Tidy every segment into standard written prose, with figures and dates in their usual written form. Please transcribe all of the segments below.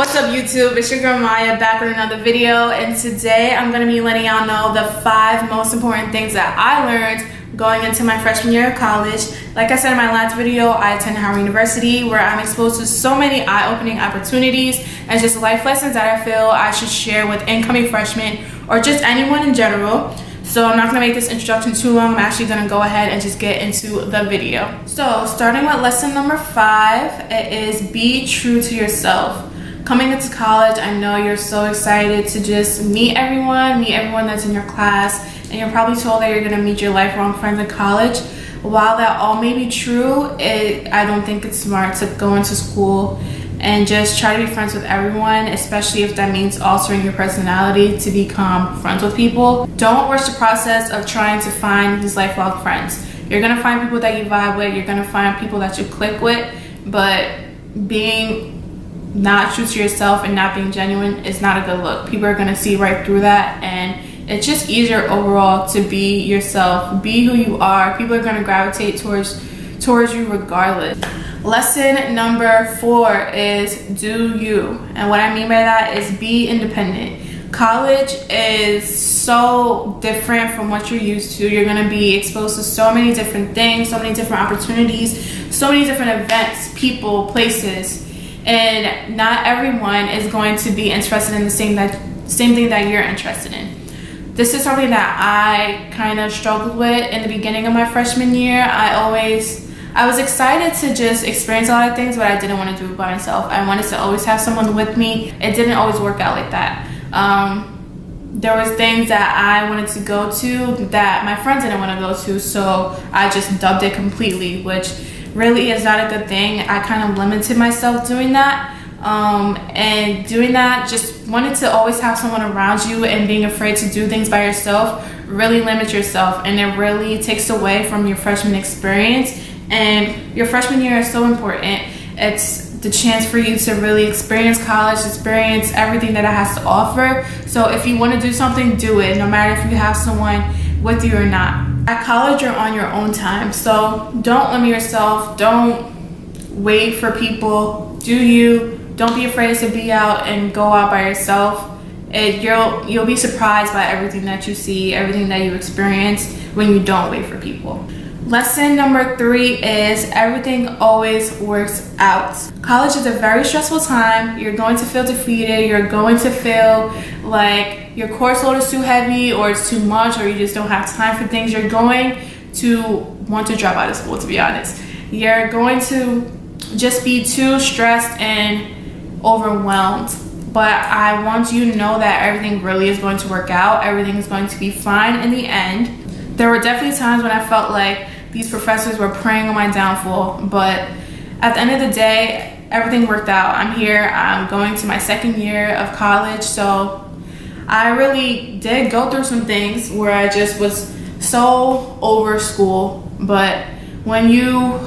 What's up YouTube? It's your girl Maya back with another video, and today I'm going to be letting y'all know the 5 most important things that I learned going into my freshman year of college. Like I said in my last video, I attend Howard University where I'm exposed to so many eye-opening opportunities and just life lessons that I feel I should share with incoming freshmen or just anyone in general. So I'm not going to make this introduction too long. I'm actually going to go ahead and just get into the video. So starting with lesson number 5, it is be true to yourself. Coming into college, I know you're so excited to just meet everyone that's in your class, and you're probably told that you're going to meet your lifelong friends in college. While that all may be true, I don't think it's smart to go into school and just try to be friends with everyone, especially if that means altering your personality to become friends with people. Don't rush the process of trying to find these lifelong friends. You're going to find people that you vibe with, you're going to find people that you click with, but being not true to yourself and not being genuine is not a good look. People are going to see right through that, and it's just easier overall to be yourself, be who you are. People are going to gravitate towards you regardless. Lesson number 4 is do you, and what I mean by that is be independent. College is so different from what you're used to. You're going to be exposed to so many different things, so many different opportunities, so many different events, people, places. And not everyone is going to be interested in the same thing that you're interested in. This is something that I kind of struggled with in the beginning of my freshman year. I was excited to just experience a lot of things, but I didn't want to do it by myself. I wanted to always have someone with me. It didn't always work out like that. There was things that I wanted to go to that my friends didn't want to go to, so I just dubbed it completely, which really is not a good thing. I kind of limited myself doing that, and doing that, just wanted to always have someone around you, and being afraid to do things by yourself really limits yourself, and it really takes away from your freshman experience. And your freshman year is so important. It's the chance for you to really experience college, experience everything that it has to offer. So if you want to do something, do it, no matter if you have someone with you or not. At college, you're on your own time, so don't limit yourself. Don't wait for people. Do you. Don't be afraid to be out and go out by yourself. You'll be surprised by everything that you see, everything that you experience when you don't wait for people. Lesson number 3 is everything always works out. College is a very stressful time. You're going to feel defeated. You're going to feel like your course load is too heavy, or it's too much, or you just don't have time for things. You're going to want to drop out of school, to be honest. You're going to just be too stressed and overwhelmed. But I want you to know that everything really is going to work out. Everything is going to be fine in the end. There were definitely times when I felt like these professors were preying on my downfall, but at the end of the day, everything worked out. I'm here, I'm going to my 2nd year of college, so I really did go through some things where I just was so over school. But when you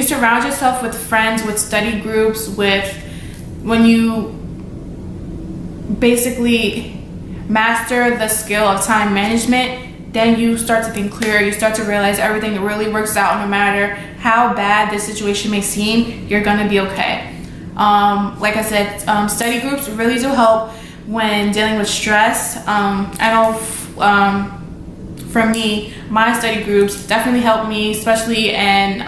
surround yourself with friends, with study groups, when you basically master the skill of time management, then you start to think clearer. You start to realize everything really works out. No matter how bad the situation may seem, you're gonna be okay. Like I said, study groups really do help when dealing with stress. I know for me, my study groups definitely helped me, especially in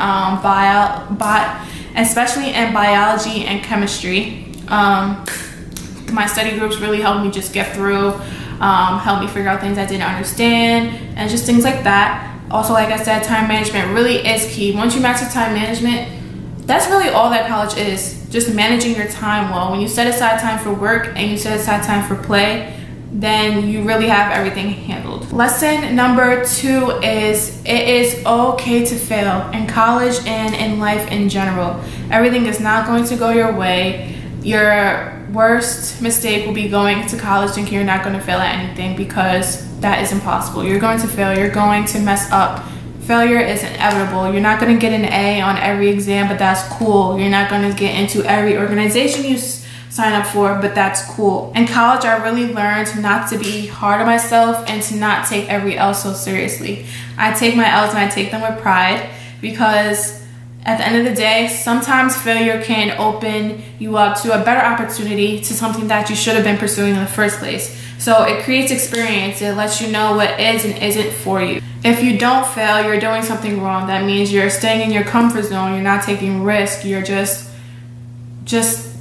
biology and chemistry. My study groups really helped me just get through. Help me figure out things I didn't understand, and just things like that. Also, like I said, time management really is key. Once you master time management, that's really all that college is, just managing your time well. When you set aside time for work and you set aside time for play, then you really have everything handled. Lesson number 2 is it is okay to fail in college and in life in general. Everything is not going to go your way. Your worst mistake will be going into college thinking you're not going to fail at anything, because that is impossible. You're going to fail. You're going to mess up. Failure is inevitable. You're not going to get an A on every exam, but that's cool. You're not going to get into every organization you sign up for, but that's cool. In college, I really learned not to be hard on myself and to not take every L so seriously. I take my L's and I take them with pride, because At the end of the day, sometimes failure can open you up to a better opportunity, to something that you should have been pursuing in the first place. So it creates experience. It lets you know what is and isn't for you. If you don't fail, you're doing something wrong. That means you're staying in your comfort zone. You're not taking risks. You're just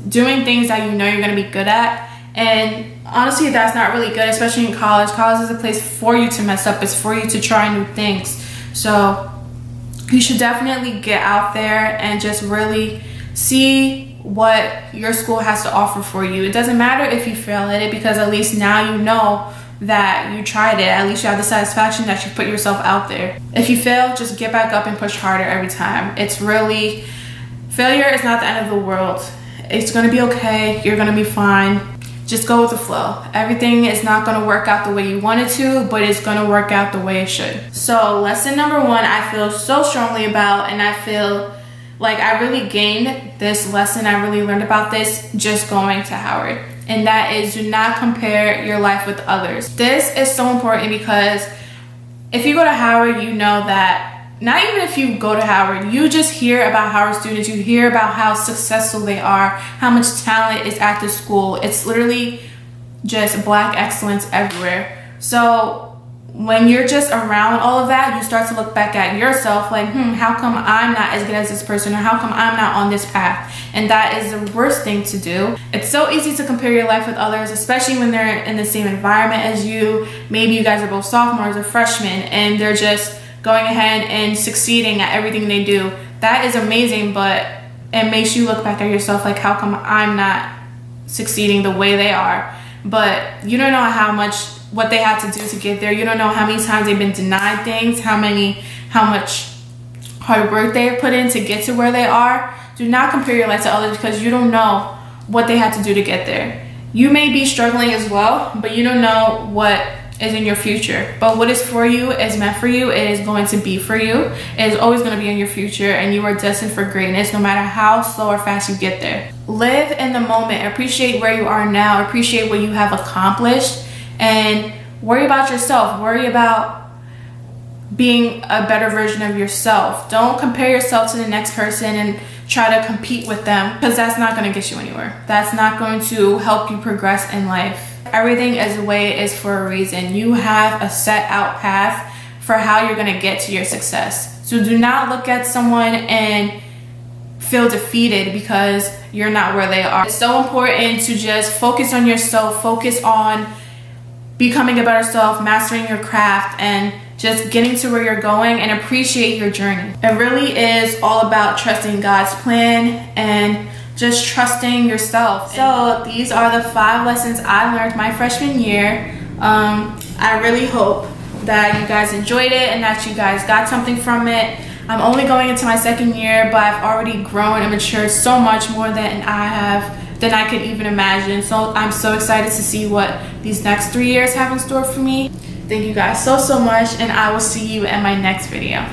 doing things that you know you're going to be good at. And honestly, that's not really good, especially in college. College is a place for you to mess up. It's for you to try new things. So you should definitely get out there and just really see what your school has to offer for you. It doesn't matter if you fail at it, because at least now you know that you tried it. At least you have the satisfaction that you put yourself out there. If you fail, just get back up and push harder every time. Failure is not the end of the world. It's going to be okay. You're going to be fine. Just go with the flow. Everything is not going to work out the way you want it to, but it's going to work out the way it should. So lesson number 1, I feel so strongly about, and I feel like I really gained this lesson. I really learned about this just going to Howard. And that is, do not compare your life with others. This is so important, because if you go to Howard, you know that, not even if you go to Howard, you just hear about Howard students, you hear about how successful they are, how much talent is at the school. It's literally just Black excellence everywhere. So when you're just around all of that, you start to look back at yourself like, how come I'm not as good as this person, or how come I'm not on this path? And that is the worst thing to do. It's so easy to compare your life with others, especially when they're in the same environment as you. Maybe you guys are both sophomores or freshmen, and they're just going ahead and succeeding at everything they do. That is amazing, but it makes you look back at yourself like, how come I'm not succeeding the way they are? But you don't know what they had to do to get there. You don't know how many times they've been denied things, how much hard work they have put in to get to where they are. Do not compare your life to others, because you don't know what they had to do to get there. You may be struggling as well, but you don't know what is in your future. But what is for you is meant for you. It is going to be for you. It is always going to be in your future, and you are destined for greatness no matter how slow or fast you get there. Live in the moment. Appreciate where you are now. Appreciate what you have accomplished, and worry about yourself. Worry about being a better version of yourself. Don't compare yourself to the next person and try to compete with them, because that's not going to get you anywhere. That's not going to help you progress in life. Everything is the way it is for a reason. You have a set out path for how you're going to get to your success. So do not look at someone and feel defeated because you're not where they are. It's so important to just focus on yourself, focus on becoming a better self, mastering your craft, and just getting to where you're going, and appreciate your journey. It really is all about trusting God's plan and just trusting yourself. So these are the 5 lessons I learned my freshman year. I really hope that you guys enjoyed it and that you guys got something from it. I'm only going into my 2nd year, but I've already grown and matured so much more than I could even imagine. So I'm so excited to see what these next 3 years have in store for me. Thank you guys so much, and I will see you in my next video.